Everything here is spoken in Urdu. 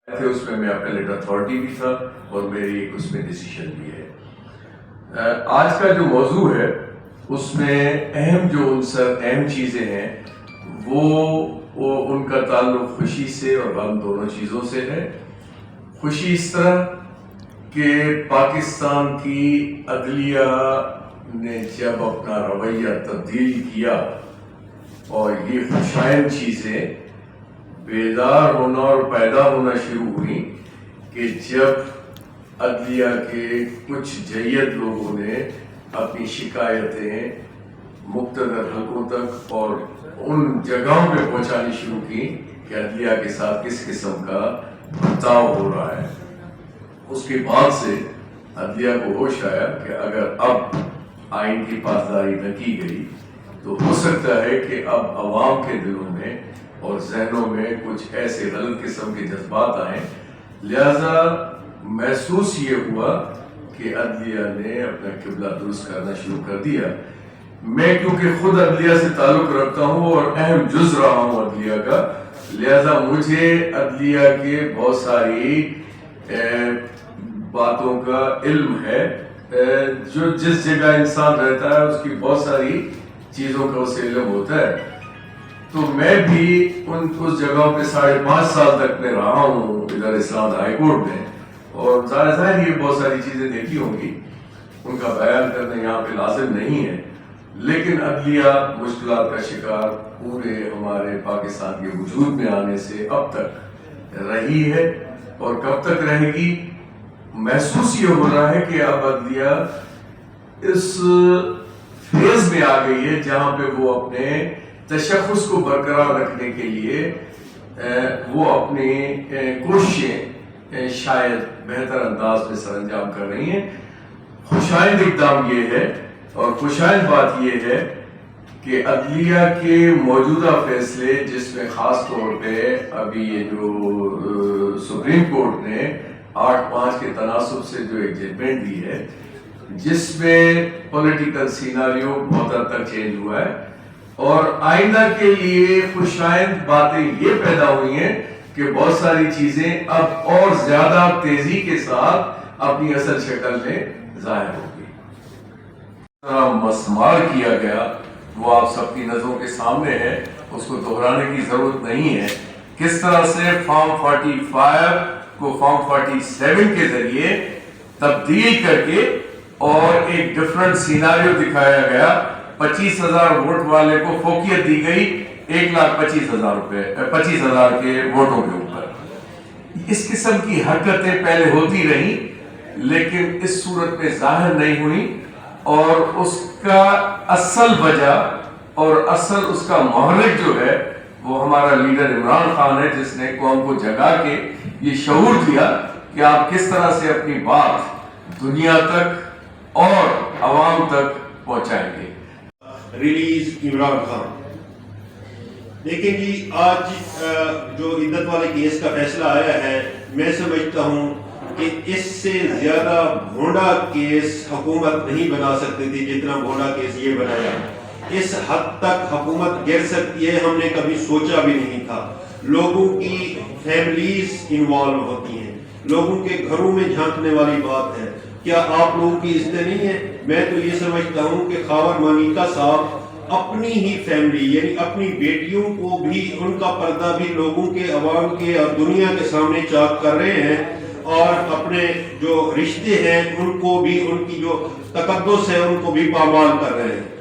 تھے اس میں اپیلیٹ اتھارٹی بھی تھا اور میری ایک اس میں ڈیسیشن بھی ہے۔ آج کا جو موضوع ہے اس میں اہم جو عنصر اہم چیزیں ہیں وہ ان کا تعلق خوشی سے اور غم دونوں چیزوں سے ہے۔ خوشی اس طرح کہ پاکستان کی عدلیہ نے جب اپنا رویہ تبدیل کیا اور یہ خوشائن چیزیں بیدار ہونا اور پیدا ہونا شروع ہوئی کہ جب عدلیہ کے کچھ جید لوگوں نے اپنی شکایتیں مقتدر حلقوں تک اور ان جگہوں پہ پہنچانی شروع کی کہ عدلیہ کے ساتھ کس قسم کا برتاؤ ہو رہا ہے، اس کے بعد سے عدلیہ کو ہوش آیا کہ اگر اب آئین کی پاسداری نہ کی گئی تو ہو سکتا ہے کہ اب عوام کے دلوں میں اور ذہنوں میں کچھ ایسے غلط قسم کے جذبات آئیں، لہذا محسوس یہ ہوا کہ عدلیہ نے اپنا قبلہ درست کرنا شروع کر دیا۔ میں کیونکہ خود عدلیہ سے تعلق رکھتا ہوں اور اہم جز رہا ہوں عدلیہ کا، لہذا مجھے عدلیہ کے بہت ساری باتوں کا علم ہے۔ جو جس جگہ انسان رہتا ہے اس کی بہت ساری چیزوں کا اسے علم ہوتا ہے، تو میں بھی اس جگہوں پہ 5.5 سال تک میں رہا ہوں ادھر اسلام آباد ہائی کورٹ میں، اور ظاہر یہ بہت ساری چیزیں دیکھی ہوں گی، ان کا بیان کرنا یہاں پہ لازم نہیں ہے، لیکن عدلیہ مشکلات کا شکار پورے ہمارے پاکستان کے وجود میں آنے سے اب تک رہی ہے اور کب تک رہے گی۔ محسوس یہ ہو رہا ہے کہ اب عدلیہ اس فیز میں آ گئی ہے جہاں پہ وہ اپنے تشخص کو برقرار رکھنے کے لیے وہ اپنی کوششیں شاید بہتر انداز میں سر انجام کر رہی ہیں۔ خوشائند اقدام یہ ہے اور خوشائند بات یہ ہے کہ عدلیہ کے موجودہ فیصلے، جس میں خاص طور پہ ابھی یہ جو سپریم کورٹ نے 8-5 کے تناسب سے جو ایک ججمنٹ دی ہے، جس میں پولیٹیکل سیناریو بہت حد تک چینج ہوا ہے، اور آئندہ کے لیے خوشائند باتیں یہ پیدا ہوئی ہیں کہ بہت ساری چیزیں اب اور زیادہ تیزی کے ساتھ اپنی اصل شکل میں ظاہر ہوگی۔ مسمار کیا گیا وہ آپ سب کی نظروں کے سامنے ہے، اس کو دہرانے کی ضرورت نہیں ہے۔ کس طرح سے فارم 45 کو فارم 47 کے ذریعے تبدیل کر کے اور ایک ڈیفرنٹ سیناریو دکھایا گیا، 25,000 ووٹ والے کو فوقیت دی گئی 1,25,000 کے ووٹوں کے اوپر۔ اس قسم کی حرکتیں پہلے ہوتی رہی لیکن اس صورت میں ظاہر نہیں ہوئی، اور اس کا اصل وجہ اور اصل اس کا محرک جو ہے وہ ہمارا لیڈر عمران خان ہے، جس نے قوم کو جگا کے یہ شعور دیا کہ آپ کس طرح سے اپنی بات دنیا تک اور عوام تک پہنچائیں گے۔ ریلیز عمران خان، لیکن جی آج جو عدت والے کیس کا فیصلہ آیا ہے، میں سمجھتا ہوں کہ اس سے زیادہ بھونڈا کیس حکومت نہیں بنا سکتی تھی جتنا بھونڈا کیس یہ بنایا۔ اس حد تک حکومت گر سکتی ہے ہم نے کبھی سوچا بھی نہیں تھا۔ لوگوں کی فیملیز انوالو ہوتی ہیں، لوگوں کے گھروں میں جھانکنے والی بات ہے۔ کیا آپ لوگوں کی عزت نہیں ہے؟ میں تو یہ سمجھتا ہوں کہ خاور مانیکا صاحب اپنی ہی فیملی یعنی اپنی بیٹیوں کو بھی، ان کا پردہ بھی لوگوں کے، عوام کے اور دنیا کے سامنے چاک کر رہے ہیں، اور اپنے جو رشتے ہیں ان کو بھی، ان کی جو تقدس ہے ان کو بھی پامال کر رہے ہیں۔